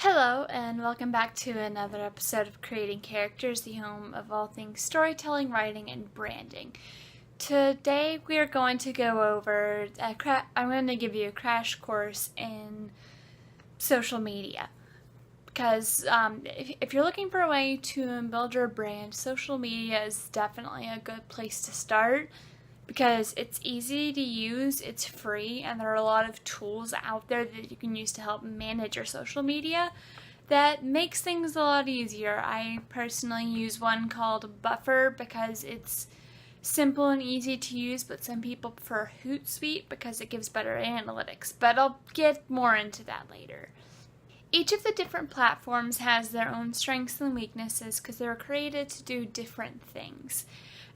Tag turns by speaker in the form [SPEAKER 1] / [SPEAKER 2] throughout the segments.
[SPEAKER 1] Hello, and welcome back to another episode of Creating Characters, the home of all things storytelling, writing, and branding. Today we are going to go over, I'm going to give you a crash course in social media. Because if you're looking for a way to build your brand, social media is definitely a good place to start. Because it's easy to use, it's free, and there are a lot of tools out there that you can use to help manage your social media that makes things a lot easier. I personally use one called Buffer because it's simple and easy to use, but some people prefer Hootsuite because it gives better analytics, but I'll get more into that later. Each of the different platforms has their own strengths and weaknesses because they were created to do different things.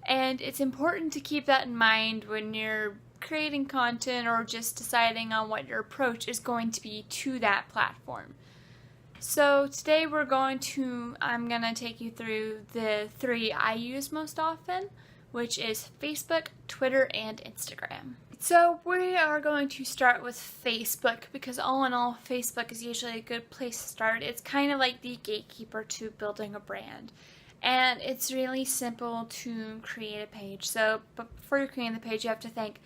[SPEAKER 1] And it's important to keep that in mind when you're creating content or just deciding on what your approach is going to be to that platform. So today I'm going to take you through the three I use most often, which is Facebook, Twitter, and Instagram. So we are going to start with Facebook because all in all, Facebook is usually a good place to start. It's kind of like the gatekeeper to building a brand. And it's really simple to create a page. So, but before you're creating the page, you have to think,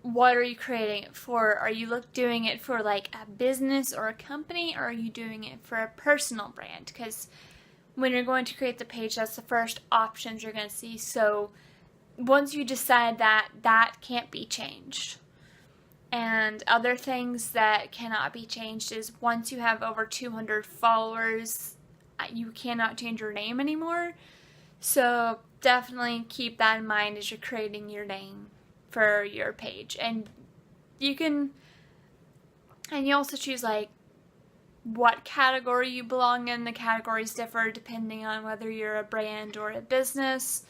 [SPEAKER 1] what are you creating it for? Are you doing it for like a business or a company, or are you doing it for a personal brand? Because when you're going to create the page, that's the first options you're going to see. So once you decide that, that can't be changed. And other things that cannot be changed is once you have over 200 followers, you cannot change your name anymore. So definitely keep that in mind as you're creating your name for your page. And you also choose like what category you belong in. The categories differ depending on whether you're a brand or a business,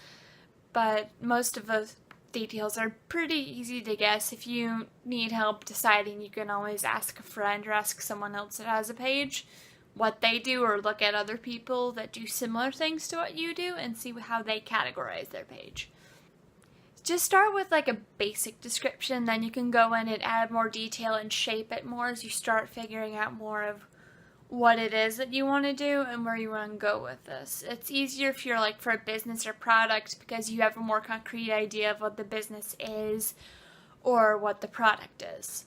[SPEAKER 1] but most of the details are pretty easy to guess. If you need help deciding, you can always ask a friend or ask someone else that has a page what they do, or look at other people that do similar things to what you do and see how they categorize their page. Just start with like a basic description, then you can go in and add more detail and shape it more as you start figuring out more of what it is that you want to do and where you want to go with this. It's easier if you're like for a business or product because you have a more concrete idea of what the business is or what the product is.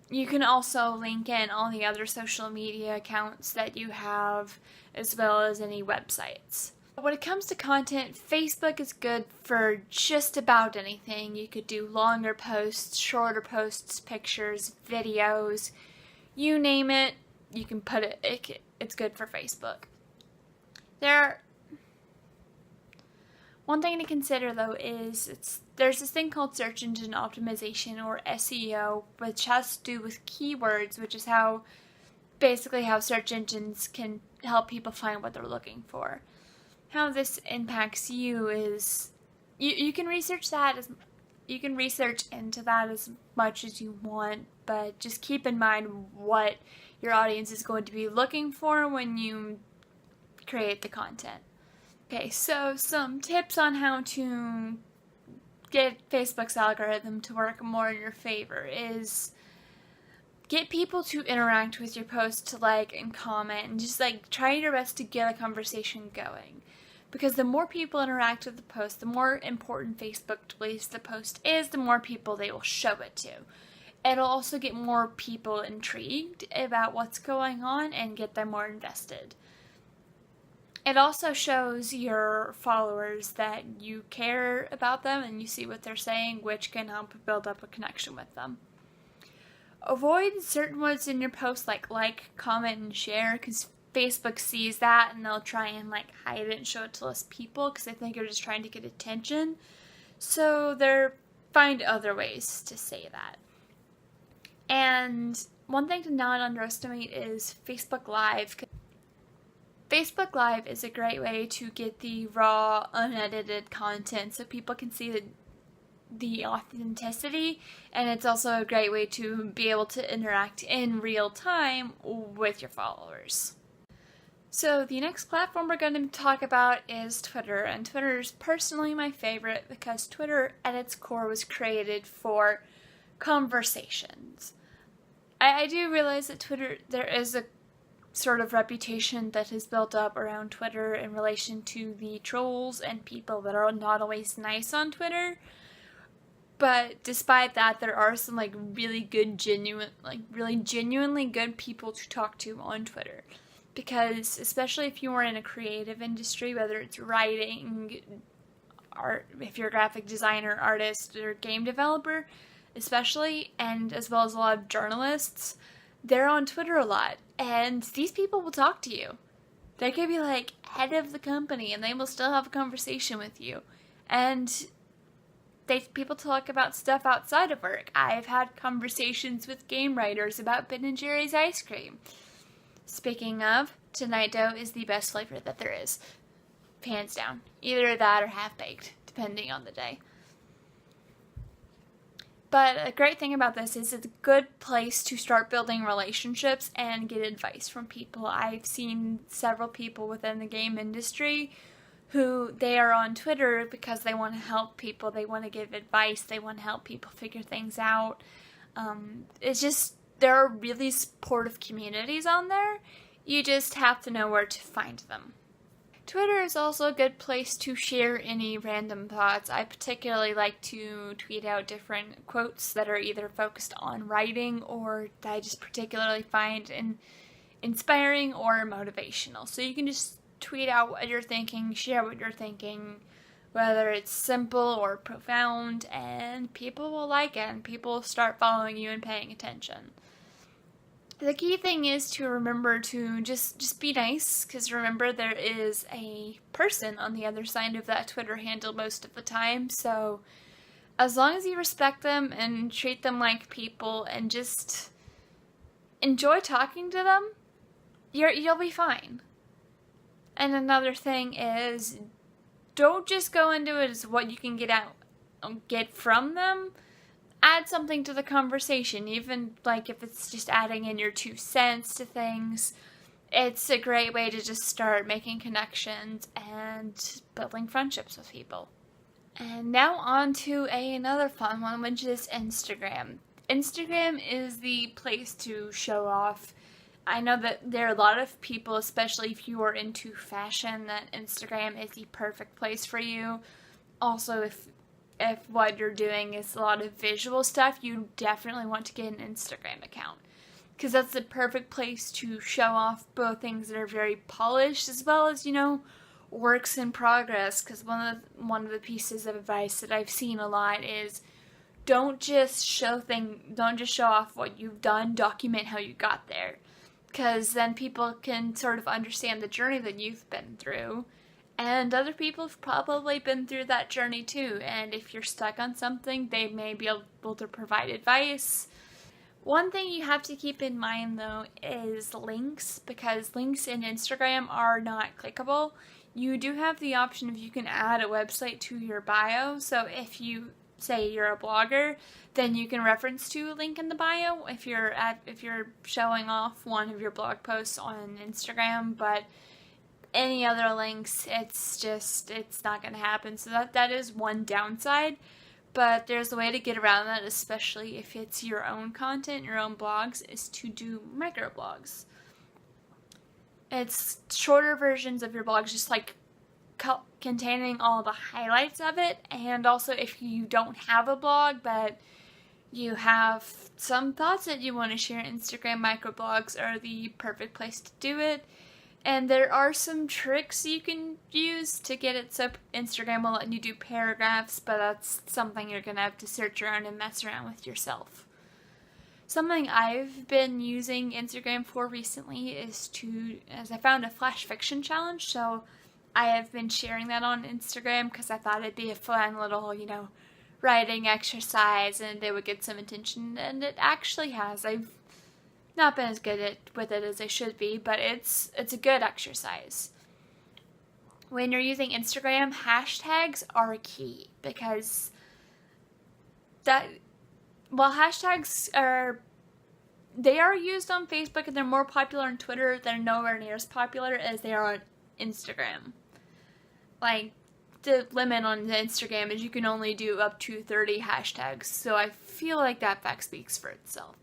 [SPEAKER 1] You can also link in all the other social media accounts that you have, as well as any websites. When it comes to content, Facebook is good for just about anything. You could do longer posts, shorter posts, pictures, videos, you name it, you can put it, it's good for Facebook. One thing to consider though is there's this thing called search engine optimization, or SEO, which has to do with keywords, which is basically how search engines can help people find what they're looking for. How this impacts you is you can research into that as much as you want, but just keep in mind what your audience is going to be looking for when you create the content. Okay, so some tips on how to get Facebook's algorithm to work more in your favor is get people to interact with your post, to like and comment, and just like try your best to get a conversation going. Because the more people interact with the post, the more important Facebook believes the post is, the more people they will show it to. It'll also get more people intrigued about what's going on and get them more invested. It also shows your followers that you care about them and you see what they're saying, which can help build up a connection with them. Avoid certain words in your post like, comment, and share, because Facebook sees that and they'll try and hide it and show it to less people because they think you're just trying to get attention. So find other ways to say that. And one thing to not underestimate is Facebook Live. Facebook Live is a great way to get the raw, unedited content so people can see the authenticity, and it's also a great way to be able to interact in real time with your followers. So the next platform we're going to talk about is Twitter, and Twitter is personally my favorite because Twitter at its core was created for conversations. I do realize that Twitter, there is a sort of reputation that has built up around Twitter in relation to the trolls and people that are not always nice on Twitter. But despite that, there are some really genuinely good people to talk to on Twitter. Because especially if you are in a creative industry, whether it's writing, art, if you're a graphic designer, artist, or game developer, especially, and as well as a lot of journalists, they're on Twitter a lot. And these people will talk to you. They could be head of the company and they will still have a conversation with you. And people talk about stuff outside of work. I've had conversations with game writers about Ben & Jerry's ice cream. Speaking of, Tonight Dough is the best flavor that there is. Hands down. Either that or half-baked, depending on the day. But a great thing about this is it's a good place to start building relationships and get advice from people. I've seen several people within the game industry who they are on Twitter because they want to help people, they want to give advice, they want to help people figure things out. There are really supportive communities on there. You just have to know where to find them. Twitter is also a good place to share any random thoughts. I particularly like to tweet out different quotes that are either focused on writing or that I just particularly find inspiring or motivational. So you can just tweet out what you're thinking, share what you're thinking, whether it's simple or profound, and people will like it and people will start following you and paying attention. The key thing is to remember to just be nice, because remember there is a person on the other side of that Twitter handle most of the time, so as long as you respect them and treat them like people and just enjoy talking to them, you'll be fine. And another thing is, don't just go into it as what you can get from them. Add something to the conversation, even if it's just adding in your 2 cents to things. It's a great way to just start making connections and building friendships with people. And now on to another fun one, which is Instagram. Instagram is the place to show off. I know that there are a lot of people, especially if you are into fashion, that Instagram is the perfect place for you. Also, if what you're doing is a lot of visual stuff, you definitely want to get an Instagram account. Because that's the perfect place to show off both things that are very polished as well as, works in progress. Because one of the pieces of advice that I've seen a lot is don't just show off what you've done, document how you got there. Because then people can sort of understand the journey that you've been through. And other people have probably been through that journey too, and if you're stuck on something, they may be able to provide advice. One thing you have to keep in mind though is links, because links in Instagram are not clickable. You do have the option if you can add a website to your bio, so if you say you're a blogger, then you can reference to a link in the bio if you're showing off one of your blog posts on Instagram, but any other links, it's not going to happen. So that is one downside, but there's a way to get around that, especially if it's your own content, your own blogs, is to do microblogs. It's shorter versions of your blogs, just containing all the highlights of it. And also, if you don't have a blog, but you have some thoughts that you want to share, Instagram microblogs are the perfect place to do it. And there are some tricks you can use to get it so Instagram will let you do paragraphs, but that's something you're going to have to search around and mess around with yourself. Something I've been using Instagram for recently is I found a flash fiction challenge, so I have been sharing that on Instagram because I thought it'd be a fun little, writing exercise and it would get some attention, and it actually has. I've not been as good with it as I should be, but it's a good exercise. When you're using Instagram, hashtags are key, because hashtags are used on Facebook and they're more popular on Twitter, they're nowhere near as popular as they are on Instagram. The limit on Instagram is you can only do up to 30 hashtags, so I feel like that fact speaks for itself.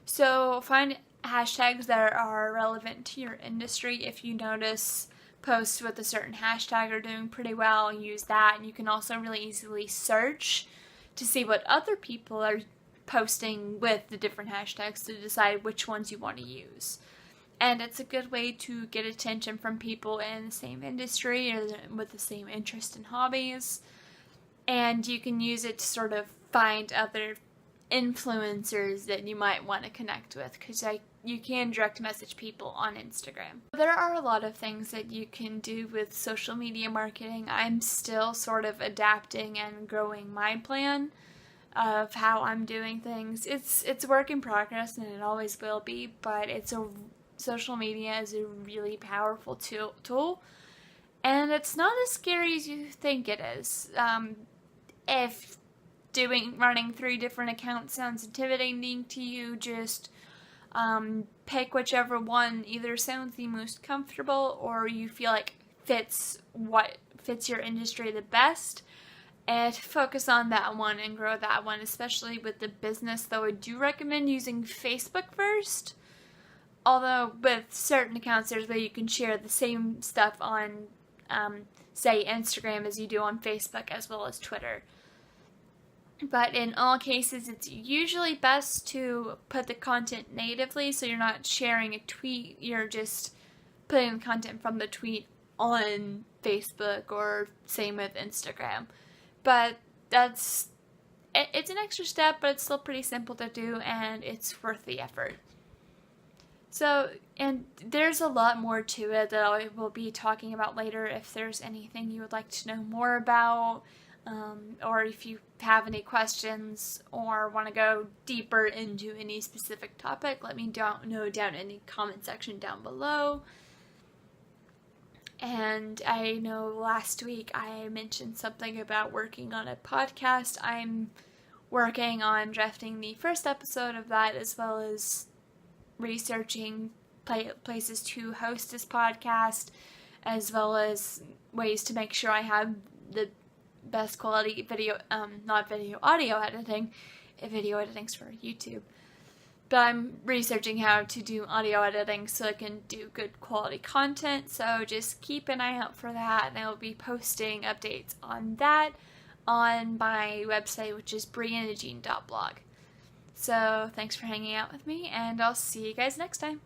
[SPEAKER 1] So find hashtags that are relevant to your industry. If you notice posts with a certain hashtag are doing pretty well, use that. And you can also really easily search to see what other people are posting with the different hashtags to decide which ones you want to use. And it's a good way to get attention from people in the same industry or with the same interest and hobbies. And you can use it to sort of find other influencers that you might want to connect with, because you can direct message people on Instagram. There are a lot of things that you can do with social media marketing. I'm still sort of adapting and growing my plan of how I'm doing things. It's a work in progress, and it always will be, but social media is a really powerful tool, and it's not as scary as you think it is. If running 3 different accounts sounds intimidating to you, just pick whichever one either sounds the most comfortable or you feel like fits your industry the best, and focus on that one and grow that one, especially with the business. Though I do recommend using Facebook first, although with certain accounts there's a way you can share the same stuff on say Instagram as you do on Facebook, as well as Twitter. But in all cases, it's usually best to put the content natively, so you're not sharing a tweet, you're just putting the content from the tweet on Facebook, or same with Instagram. But it's an extra step, but it's still pretty simple to do, and it's worth the effort. So, and there's a lot more to it that I will be talking about later. If there's anything you would like to know more about, or if you have any questions or want to go deeper into any specific topic, let me know down in the comment section down below. And I know last week I mentioned something about working on a podcast. I'm working on drafting the first episode of that, as well as researching places to host this podcast, as well as ways to make sure I have the best quality audio editing. Video editing's for YouTube. But I'm researching how to do audio editing so I can do good quality content, so just keep an eye out for that, and I will be posting updates on that on my website, which is briannajean.blog. So thanks for hanging out with me, and I'll see you guys next time.